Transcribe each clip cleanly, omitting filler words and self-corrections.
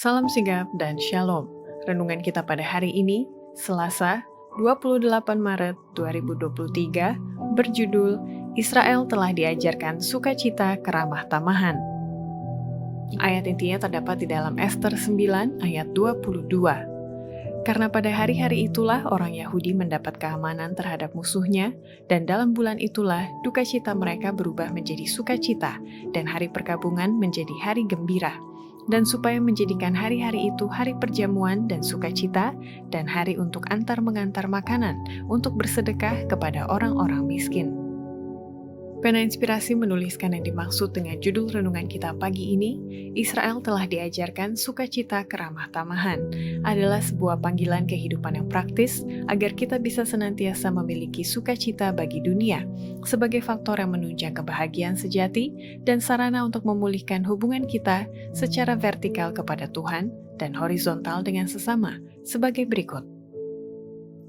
Salam sigap dan shalom. Renungan kita pada hari ini, Selasa, 28 Maret 2023, berjudul Israel telah diajarkan sukacita keramah tamahan. Ayat intinya terdapat di dalam Ester 9 ayat 22. Karena pada hari-hari itulah orang Yahudi mendapat keamanan terhadap musuhnya, dan dalam bulan itulah duka cita mereka berubah menjadi sukacita, dan hari perkabungan menjadi hari gembira. Dan supaya menjadikan hari-hari itu hari perjamuan dan sukacita, dan hari untuk antar mengantar makanan, untuk bersedekah kepada orang-orang miskin. Pena Inspirasi menuliskan yang dimaksud dengan judul renungan kita pagi ini, Israel telah diajarkan sukacita keramah tamahan, adalah sebuah panggilan kehidupan yang praktis agar kita bisa senantiasa memiliki sukacita bagi dunia, sebagai faktor yang menunjang kebahagiaan sejati dan sarana untuk memulihkan hubungan kita secara vertikal kepada Tuhan dan horizontal dengan sesama, sebagai berikut.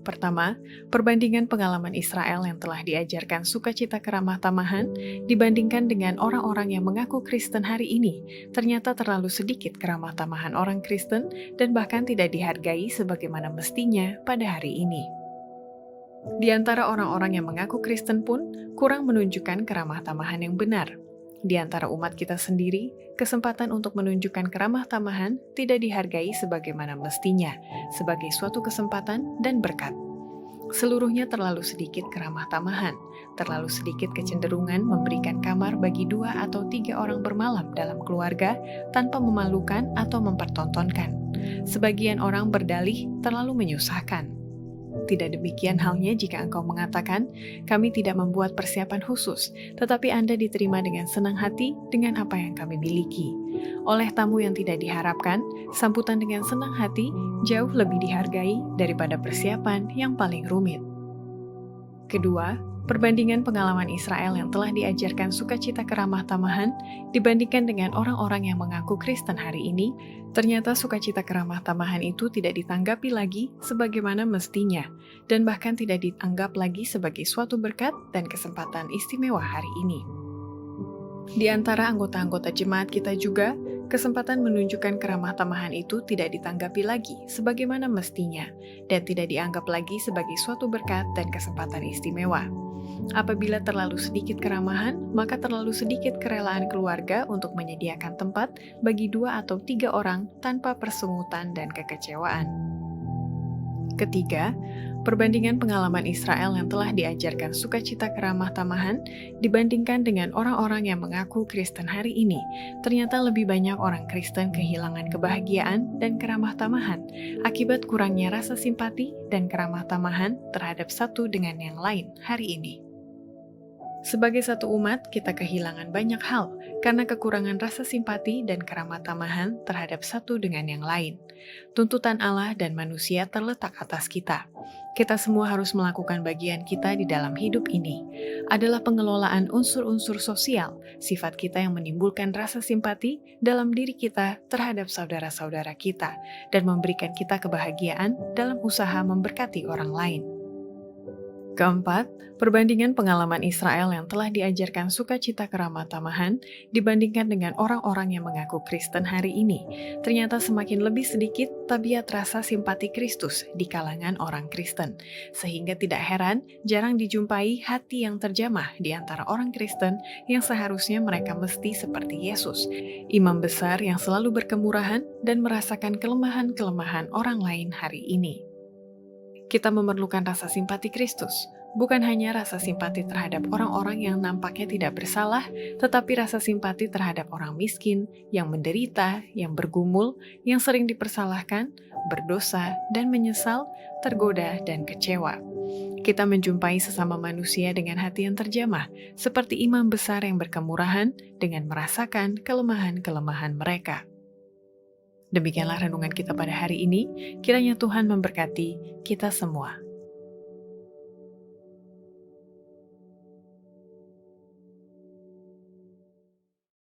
Pertama, perbandingan pengalaman Israel yang telah diajarkan sukacita keramah tamahan dibandingkan dengan orang-orang yang mengaku Kristen hari ini, ternyata terlalu sedikit keramah tamahan orang Kristen dan bahkan tidak dihargai sebagaimana mestinya pada hari ini. Di antara orang-orang yang mengaku Kristen pun kurang menunjukkan keramah tamahan yang benar. Di antara umat kita sendiri, kesempatan untuk menunjukkan keramah tamahan tidak dihargai sebagaimana mestinya, sebagai suatu kesempatan dan berkat. Seluruhnya terlalu sedikit keramah tamahan, terlalu sedikit kecenderungan memberikan kamar bagi 2 atau 3 orang bermalam dalam keluarga tanpa memalukan atau mempertontonkan. Sebagian orang berdalih terlalu menyusahkan. Tidak demikian halnya jika engkau mengatakan, kami tidak membuat persiapan khusus, tetapi Anda diterima dengan senang hati dengan apa yang kami miliki. Oleh tamu yang tidak diharapkan, sambutan dengan senang hati jauh lebih dihargai daripada persiapan yang paling rumit. Kedua, perbandingan pengalaman Israel yang telah diajarkan sukacita keramah tamahan dibandingkan dengan orang-orang yang mengaku Kristen hari ini, ternyata sukacita keramah tamahan itu tidak ditanggapi lagi sebagaimana mestinya, dan bahkan tidak dianggap lagi sebagai suatu berkat dan kesempatan istimewa hari ini. Di antara anggota-anggota jemaat kita juga, kesempatan menunjukkan keramah tamahan itu tidak ditanggapi lagi sebagaimana mestinya, dan tidak dianggap lagi sebagai suatu berkat dan kesempatan istimewa. Apabila terlalu sedikit keramahan, maka terlalu sedikit kerelaan keluarga untuk menyediakan tempat bagi 2 atau 3 orang tanpa persungutan dan kekecewaan. Ketiga, perbandingan pengalaman Israel yang telah diajarkan sukacita keramah tamahan dibandingkan dengan orang-orang yang mengaku Kristen hari ini, ternyata lebih banyak orang Kristen kehilangan kebahagiaan dan keramah tamahan akibat kurangnya rasa simpati dan keramah tamahan terhadap satu dengan yang lain hari ini. Sebagai satu umat, kita kehilangan banyak hal karena kekurangan rasa simpati dan keramah tamahan terhadap satu dengan yang lain. Tuntutan Allah dan manusia terletak atas kita. Kita semua harus melakukan bagian kita di dalam hidup ini. Adalah pengelolaan unsur-unsur sosial, sifat kita yang menimbulkan rasa simpati dalam diri kita terhadap saudara-saudara kita, dan memberikan kita kebahagiaan dalam usaha memberkati orang lain. Keempat, perbandingan pengalaman Israel yang telah diajarkan sukacita keramah tamahan dibandingkan dengan orang-orang yang mengaku Kristen hari ini, ternyata semakin lebih sedikit tabiat rasa simpati Kristus di kalangan orang Kristen, sehingga tidak heran jarang dijumpai hati yang terjamah di antara orang Kristen yang seharusnya mereka mesti seperti Yesus, imam besar yang selalu berkemurahan dan merasakan kelemahan-kelemahan orang lain hari ini. Kita memerlukan rasa simpati Kristus, bukan hanya rasa simpati terhadap orang-orang yang nampaknya tidak bersalah, tetapi rasa simpati terhadap orang miskin, yang menderita, yang bergumul, yang sering dipersalahkan, berdosa, dan menyesal, tergoda, dan kecewa. Kita menjumpai sesama manusia dengan hati yang terjamah, seperti imam besar yang berkemurahan dengan merasakan kelemahan-kelemahan mereka. Demikianlah renungan kita pada hari ini, kiranya Tuhan memberkati kita semua.